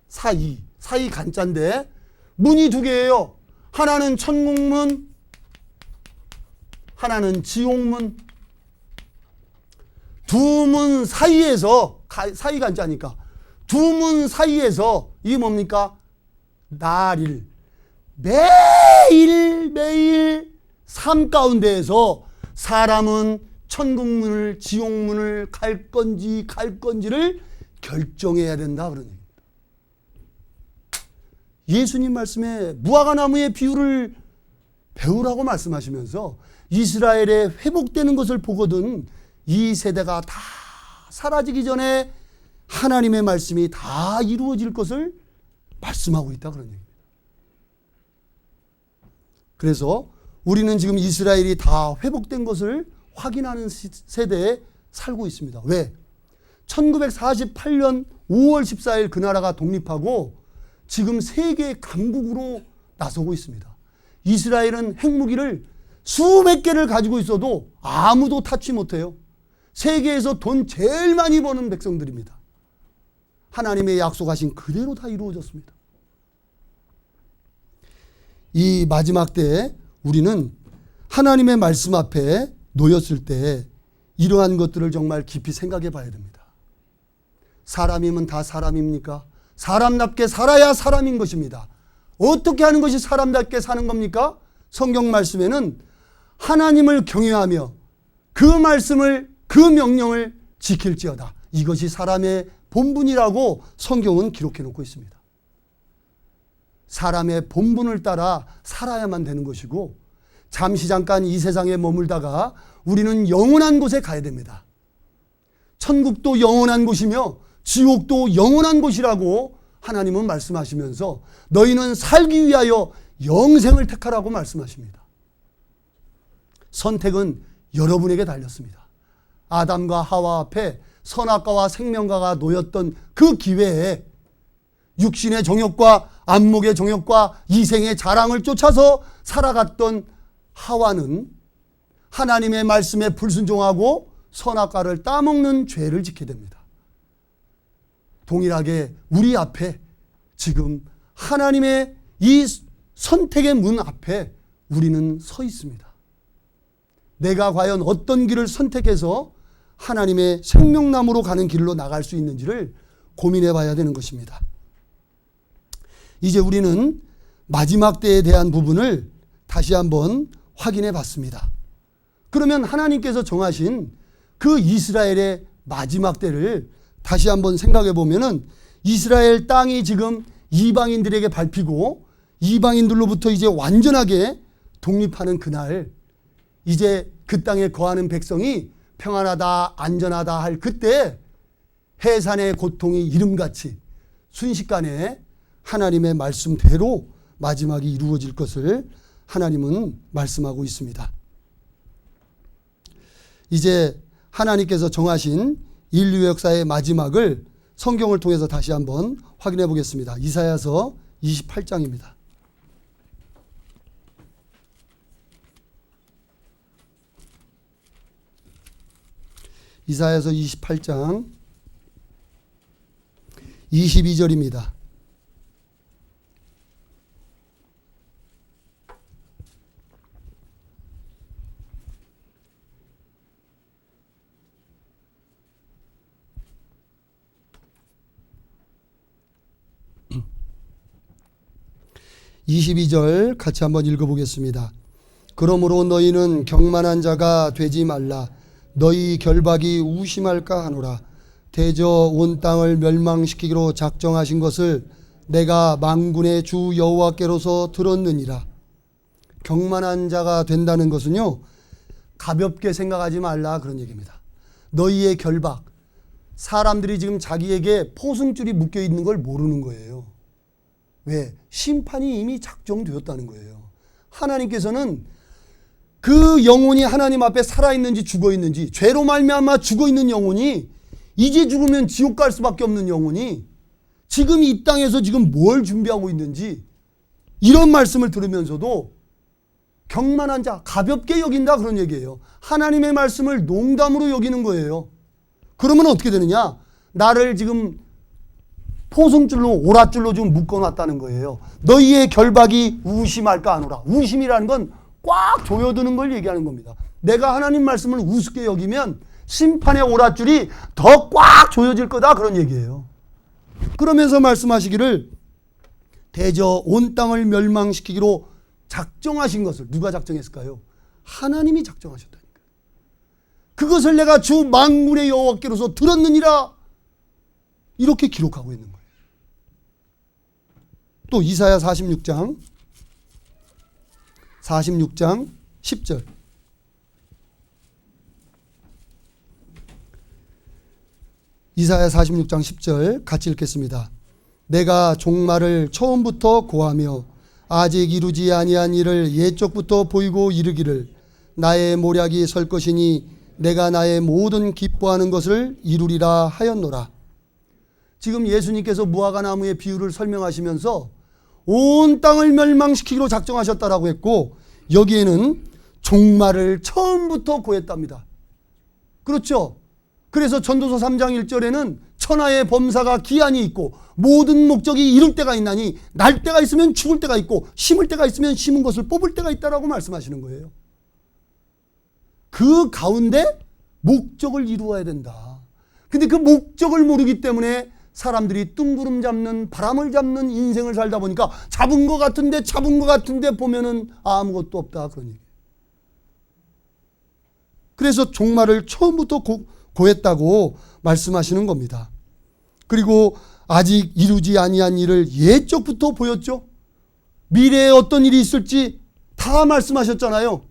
사이 간자인데 문이 두 개예요. 하나는 천국문, 하나는 지옥문. 두 문 사이에서, 사이 간자니까 두 문 사이에서 이게 뭡니까? 날일, 매일 삶 가운데에서 사람은 천국문을 지옥문을 갈 건지를 결정해야 된다 그런 얘기입니다. 예수님 말씀에 무화과나무의 비유를 배우라고 말씀하시면서 이스라엘에 회복되는 것을 보거든 이 세대가 다 사라지기 전에 하나님의 말씀이 다 이루어질 것을 말씀하고 있다 그런 얘기입니다. 그래서 우리는 지금 이스라엘이 다 회복된 것을 확인하는 세대에 살고 있습니다. 왜? 1948년 5월 14일 그 나라가 독립하고 지금 세계 강국으로 나서고 있습니다. 이스라엘은 핵무기를 수백 개를 가지고 있어도 아무도 타치 못해요. 세계에서 돈 제일 많이 버는 백성들입니다. 하나님의 약속하신 그대로 다 이루어졌습니다. 이 마지막 때에 우리는 하나님의 말씀 앞에 놓였을 때 이러한 것들을 정말 깊이 생각해 봐야 됩니다. 사람이면 다 사람입니까? 사람답게 살아야 사람인 것입니다. 어떻게 하는 것이 사람답게 사는 겁니까? 성경 말씀에는 하나님을 경외하며 그 말씀을, 그 명령을 지킬지어다. 이것이 사람의 본분이라고 성경은 기록해 놓고 있습니다. 사람의 본분을 따라 살아야만 되는 것이고 잠시 잠깐 이 세상에 머물다가 우리는 영원한 곳에 가야 됩니다. 천국도 영원한 곳이며 지옥도 영원한 곳이라고 하나님은 말씀하시면서 너희는 살기 위하여 영생을 택하라고 말씀하십니다. 선택은 여러분에게 달렸습니다. 아담과 하와 앞에 선악과와 생명과가 놓였던 그 기회에 육신의 정욕과 안목의 정욕과 이생의 자랑을 쫓아서 살아갔던 하와는 하나님의 말씀에 불순종하고 선악과를 따먹는 죄를 짓게 됩니다. 동일하게 우리 앞에 지금 하나님의 이 선택의 문 앞에 우리는 서 있습니다. 내가 과연 어떤 길을 선택해서 하나님의 생명나무로 가는 길로 나갈 수 있는지를 고민해 봐야 되는 것입니다. 이제 우리는 마지막 때에 대한 부분을 다시 한번 확인해 봤습니다. 그러면 하나님께서 정하신 그 이스라엘의 마지막 때를 다시 한번 생각해 보면은 이스라엘 땅이 지금 이방인들에게 밟히고 이방인들로부터 이제 완전하게 독립하는 그날, 이제 그 땅에 거하는 백성이 평안하다 안전하다 할 그때 해산의 고통이 이름같이 순식간에 하나님의 말씀대로 마지막이 이루어질 것을 하나님은 말씀하고 있습니다. 이제 하나님께서 정하신 인류 역사의 마지막을 성경을 통해서 다시 한번 확인해 보겠습니다. 이사야서 28장입니다. 이사야서 28장 22절입니다. (22절) 같이 한번 읽어보겠습니다. 그러므로 너희는 경만한 자가 되지 말라. 너희 결박이 우심할까 하노라. 대저 온 땅을 멸망시키기로 작정하신 것을 내가 만군의 주 여호와께로서 들었느니라. 경만한 자가 된다는 것은요, 가볍게 생각하지 말라 그런 얘기입니다. 너희의 결박, 사람들이 지금 자기에게 포승줄이 묶여 있는 걸 모르는 거예요. 왜? 심판이 이미 작정되었다는 거예요. 하나님께서는 그 영혼이 하나님 앞에 살아있는지 죽어있는지, 죄로 말미암아 죽어있는 영혼이 이제 죽으면 지옥 갈 수밖에 없는 영혼이 지금 이 땅에서 지금 뭘 준비하고 있는지 이런 말씀을 들으면서도 경만한 자, 가볍게 여긴다 그런 얘기예요. 하나님의 말씀을 농담으로 여기는 거예요. 그러면 어떻게 되느냐? 나를 지금 포승줄로 오랏줄로 지금 묶어놨다는 거예요. 너희의 결박이 우심할까 하노라. 우심이라는 건 꽉 조여드는 걸 얘기하는 겁니다. 내가 하나님 말씀을 우습게 여기면 심판의 오랏줄이 더 꽉 조여질 거다, 그런 얘기예요. 그러면서 말씀하시기를 대저 온 땅을 멸망시키기로 작정하신 것을 누가 작정했을까요? 하나님이 작정하셨다니까요. 그것을 내가 주 만군의 여호와께로서 들었느니라, 이렇게 기록하고 있는 거예요. 또 이사야 46장 10절. 이사야 46장 10절 같이 읽겠습니다. 내가 종말을 처음부터 고하며 아직 이루지 아니한 일을 옛적부터 보이고 이르기를 나의 모략이 설 것이니 내가 나의 모든 기뻐하는 것을 이루리라 하였노라. 지금 예수님께서 무화과 나무의 비유를 설명하시면서 온 땅을 멸망시키기로 작정하셨다라고 했고, 여기에는 종말을 처음부터 고했답니다. 그렇죠? 그래서 전도서 3장 1절에는 천하의 범사가 기한이 있고 모든 목적이 이룰 때가 있나니 날 때가 있으면 죽을 때가 있고 심을 때가 있으면 심은 것을 뽑을 때가 있다라고 말씀하시는 거예요. 그 가운데 목적을 이루어야 된다. 근데 그 목적을 모르기 때문에 사람들이 뜬구름 잡는, 바람을 잡는 인생을 살다 보니까 잡은 것 같은데 보면은 아무것도 없다, 그런 얘기예요. 그래서 종말을 처음부터 고했다고 말씀하시는 겁니다. 그리고 아직 이루지 아니한 일을 옛적부터 보였죠. 미래에 어떤 일이 있을지 다 말씀하셨잖아요.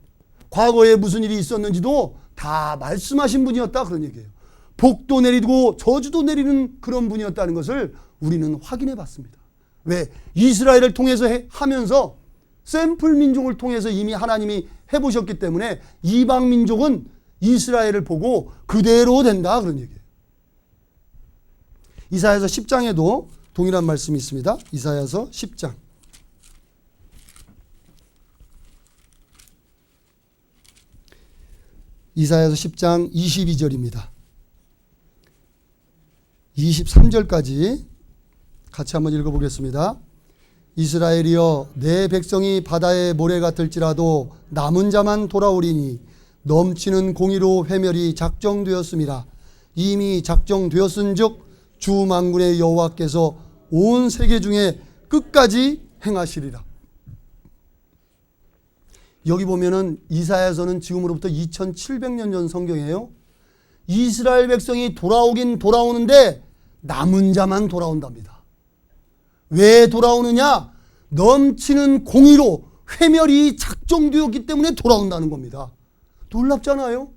과거에 무슨 일이 있었는지도 다 말씀하신 분이었다, 그런 얘기예요. 복도 내리고 저주도 내리는 그런 분이었다는 것을 우리는 확인해 봤습니다. 왜? 이스라엘을 통해서 하면서 샘플 민족을 통해서 이미 하나님이 해보셨기 때문에 이방 민족은 이스라엘을 보고 그대로 된다, 그런 얘기예요. 이사야서 10장에도 동일한 말씀이 있습니다. 이사야서 10장. 이사야서 10장 22절입니다. 23절까지 같이 한번 읽어보겠습니다. 이스라엘이여, 내 백성이 바다의 모래 같을지라도 남은 자만 돌아오리니 넘치는 공의로 회멸이 작정되었습니다. 이미 작정되었은즉 주 만군의 여호와께서 온 세계 중에 끝까지 행하시리라. 여기 보면은 이사야서는 지금으로부터 2700년 전 성경이에요. 이스라엘 백성이 돌아오긴 돌아오는데 남은 자만 돌아온답니다. 왜 돌아오느냐? 넘치는 공의로 회멸이 작정되었기 때문에 돌아온다는 겁니다. 놀랍잖아요.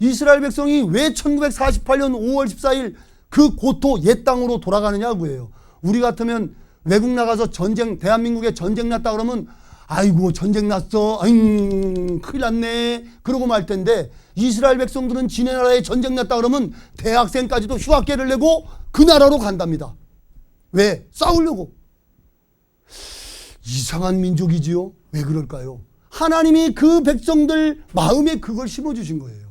이스라엘 백성이 왜 1948년 5월 14일 그 고토 옛 땅으로 돌아가느냐고요. 우리 같으면 외국 나가서 대한민국에 전쟁 났다 그러면 아이고 전쟁 났어, 큰일 났네, 그러고 말 텐데, 이스라엘 백성들은 지네 나라에 전쟁 났다 그러면 대학생까지도 휴학계를 내고 그 나라로 간답니다. 왜? 싸우려고. 이상한 민족이지요. 왜 그럴까요? 하나님이 그 백성들 마음에 그걸 심어주신 거예요.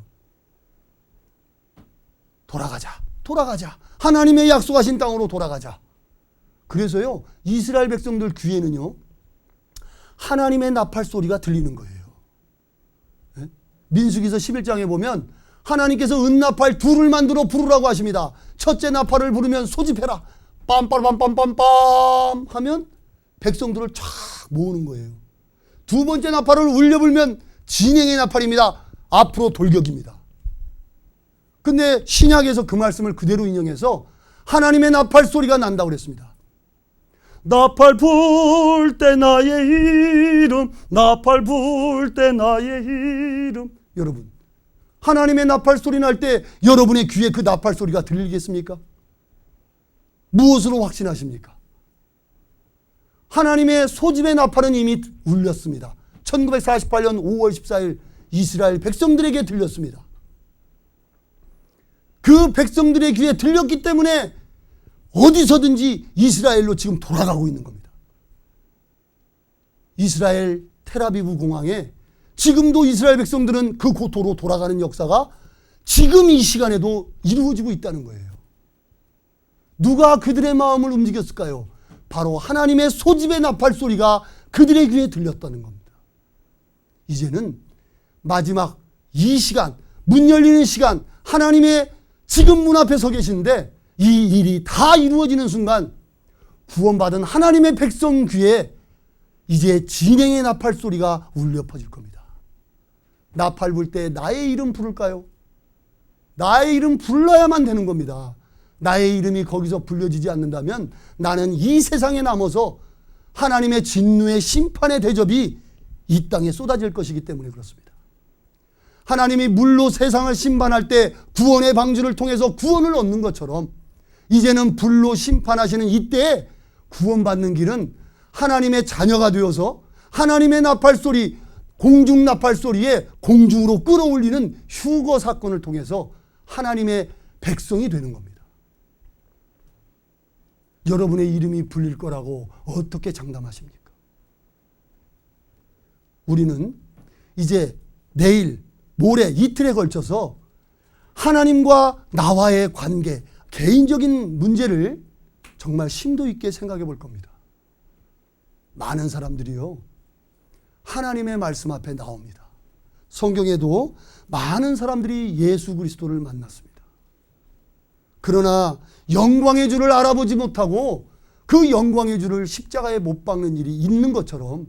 돌아가자. 하나님의 약속하신 땅으로 돌아가자. 그래서요, 이스라엘 백성들 귀에는요, 하나님의 나팔 소리가 들리는 거예요. 네? 민수기서 11장에 보면 하나님께서 은나팔 둘을 만들어 부르라고 하십니다. 첫째 나팔을 부르면 소집해라. 빰빰빰빰빰빰 하면 백성들을 쫙 모으는 거예요. 두 번째 나팔을 울려 불면 진행의 나팔입니다. 앞으로 돌격입니다. 근데 신약에서 그 말씀을 그대로 인용해서 하나님의 나팔 소리가 난다고 그랬습니다. 나팔 불 때 나의 이름, 나팔 불 때 나의 이름. 여러분, 하나님의 나팔 소리 날 때 여러분의 귀에 그 나팔 소리가 들리겠습니까? 무엇으로 확신하십니까? 하나님의 소집의 나팔은 이미 울렸습니다. 1948년 5월 14일 이스라엘 백성들에게 들렸습니다. 그 백성들의 귀에 들렸기 때문에 어디서든지 이스라엘로 지금 돌아가고 있는 겁니다. 이스라엘 텔아비브 공항에 지금도 이스라엘 백성들은 그 고토로 돌아가는 역사가 지금 이 시간에도 이루어지고 있다는 거예요. 누가 그들의 마음을 움직였을까요? 바로 하나님의 소집의 나팔 소리가 그들의 귀에 들렸다는 겁니다. 이제는 마지막 이 시간, 문 열리는 시간, 하나님의 지금 문 앞에 서 계시는데 이 일이 다 이루어지는 순간 구원받은 하나님의 백성 귀에 이제 진행의 나팔 소리가 울려 퍼질 겁니다. 나팔 불 때 나의 이름 부를까요? 나의 이름 불러야만 되는 겁니다. 나의 이름이 거기서 불려지지 않는다면 나는 이 세상에 남아서 하나님의 진노의 심판의 대접이 이 땅에 쏟아질 것이기 때문에 그렇습니다. 하나님이 물로 세상을 심판할 때 구원의 방주를 통해서 구원을 얻는 것처럼 이제는 불로 심판하시는 이때에 구원받는 길은 하나님의 자녀가 되어서 하나님의 나팔소리, 공중 나팔소리에 공중으로 끌어올리는 휴거 사건을 통해서 하나님의 백성이 되는 겁니다. 여러분의 이름이 불릴 거라고 어떻게 장담하십니까? 우리는 이제 내일, 모레, 이틀에 걸쳐서 하나님과 나와의 관계, 개인적인 문제를 정말 심도 있게 생각해 볼 겁니다. 많은 사람들이요, 하나님의 말씀 앞에 나옵니다. 성경에도 많은 사람들이 예수 그리스도를 만났습니다. 그러나 영광의 주를 알아보지 못하고 그 영광의 주를 십자가에 못 박는 일이 있는 것처럼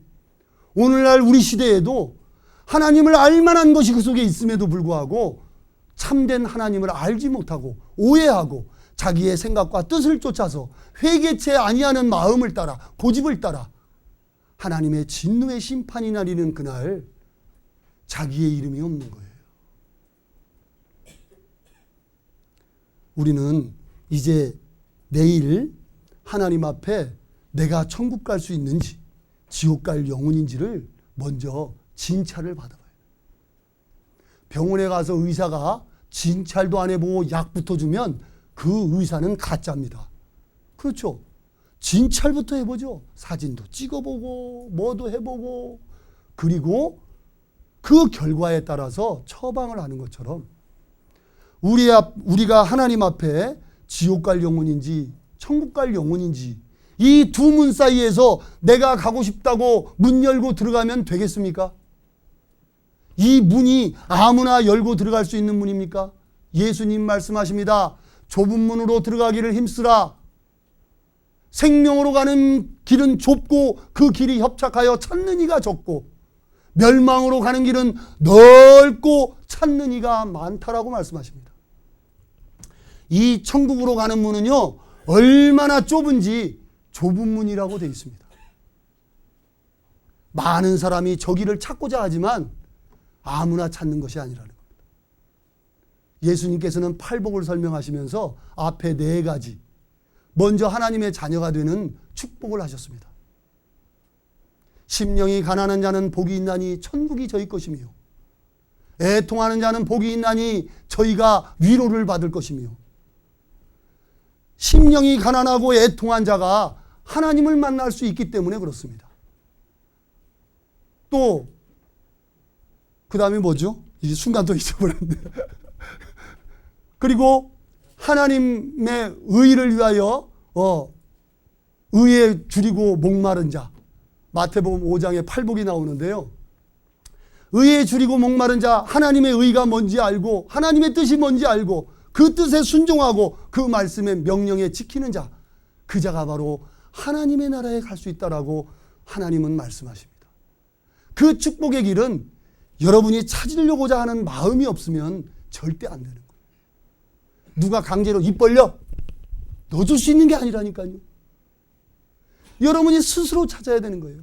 오늘날 우리 시대에도 하나님을 알만한 것이 그 속에 있음에도 불구하고 참된 하나님을 알지 못하고 오해하고 자기의 생각과 뜻을 쫓아서 회개치 아니하는 마음을 따라 고집을 따라 하나님의 진노의 심판이 나리는 그날 자기의 이름이 없는 거예요. 우리는 이제 내일 하나님 앞에 내가 천국 갈 수 있는지 지옥 갈 영혼인지를 먼저 진찰을 받아봐요. 병원에 가서 의사가 진찰도 안 해보고 약부터 주면 그 의사는 가짜입니다. 그렇죠? 진찰부터 해보죠. 사진도 찍어보고 뭐도 해보고 그리고 그 결과에 따라서 처방을 하는 것처럼 우리가 하나님 앞에 지옥 갈 영혼인지 천국 갈 영혼인지 이 두 문 사이에서 내가 가고 싶다고 문 열고 들어가면 되겠습니까? 이 문이 아무나 열고 들어갈 수 있는 문입니까? 예수님 말씀하십니다. 좁은 문으로 들어가기를 힘쓰라. 생명으로 가는 길은 좁고 그 길이 협착하여 찾는 이가 적고 멸망으로 가는 길은 넓고 찾는 이가 많다라고 말씀하십니다. 이 천국으로 가는 문은요, 얼마나 좁은지 좁은 문이라고 되어 있습니다. 많은 사람이 저 길을 찾고자 하지만 아무나 찾는 것이 아니라는 겁니다. 예수님께서는 팔복을 설명하시면서 앞에 4가지, 먼저 하나님의 자녀가 되는 축복을 하셨습니다. 심령이 가난한 자는 복이 있나니 천국이 저희 것이며 애통하는 자는 복이 있나니 저희가 위로를 받을 것이며 심령이 가난하고 애통한 자가 하나님을 만날 수 있기 때문에 그렇습니다. 또 그 다음에 뭐죠? 이제 순간 또 잊어버렸는데 그리고 하나님의 의를 위하여 의에 줄이고 목마른 자, 마태복음 5장에 팔복이 나오는데요. 의에 줄이고 목마른 자, 하나님의 의가 뭔지 알고 하나님의 뜻이 뭔지 알고 그 뜻에 순종하고 그 말씀의 명령에 지키는 자, 그 자가 바로 하나님의 나라에 갈 수 있다라고 하나님은 말씀하십니다. 그 축복의 길은 여러분이 찾으려고자 하는 마음이 없으면 절대 안 되는 거예요. 누가 강제로 입 벌려 넣어줄 수 있는 게 아니라니까요. 여러분이 스스로 찾아야 되는 거예요.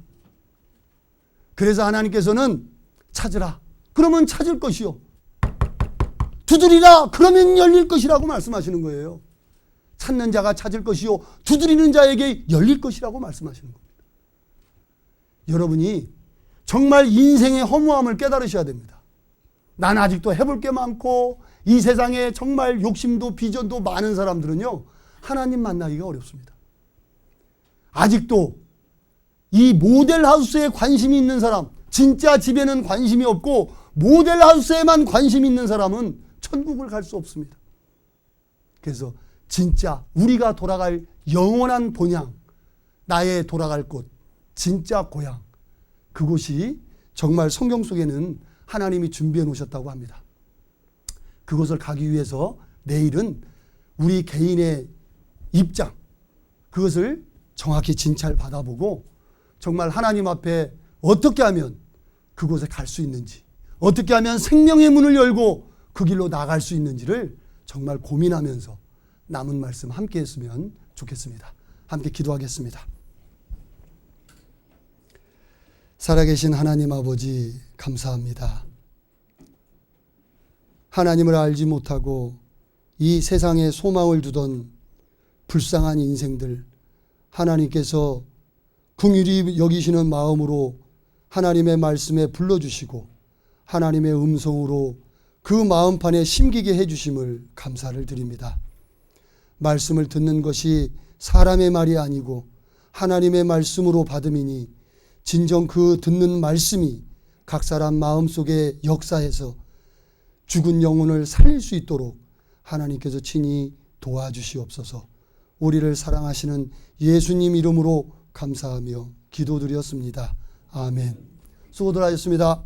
그래서 하나님께서는 찾으라. 그러면 찾을 것이요. 두드리라. 그러면 열릴 것이라고 말씀하시는 거예요. 찾는 자가 찾을 것이요. 두드리는 자에게 열릴 것이라고 말씀하시는 겁니다. 여러분이 정말 인생의 허무함을 깨달으셔야 됩니다. 난 아직도 해볼 게 많고 이 세상에 정말 욕심도 비전도 많은 사람들은요, 하나님 만나기가 어렵습니다. 아직도 이 모델하우스에 관심이 있는 사람, 진짜 집에는 관심이 없고 모델하우스에만 관심이 있는 사람은 천국을 갈 수 없습니다. 그래서 진짜 우리가 돌아갈 영원한 본향, 나의 돌아갈 곳, 진짜 고향, 그곳이 정말 성경 속에는 하나님이 준비해 놓으셨다고 합니다. 그곳을 가기 위해서 내일은 우리 개인의 입장, 그것을 정확히 진찰 받아보고 정말 하나님 앞에 어떻게 하면 그곳에 갈 수 있는지, 어떻게 하면 생명의 문을 열고 그 길로 나갈 수 있는지를 정말 고민하면서 남은 말씀 함께 했으면 좋겠습니다. 함께 기도하겠습니다. 살아계신 하나님 아버지, 감사합니다. 하나님을 알지 못하고 이 세상에 소망을 두던 불쌍한 인생들, 하나님께서 긍휼히 여기시는 마음으로 하나님의 말씀에 불러주시고 하나님의 음성으로 그 마음판에 심기게 해주심을 감사를 드립니다. 말씀을 듣는 것이 사람의 말이 아니고 하나님의 말씀으로 받음이니 진정 그 듣는 말씀이 각 사람 마음속에 역사해서 죽은 영혼을 살릴 수 있도록 하나님께서 친히 도와주시옵소서. 우리를 사랑하시는 예수님 이름으로 감사하며 기도드렸습니다. 아멘. 수고들 하셨습니다.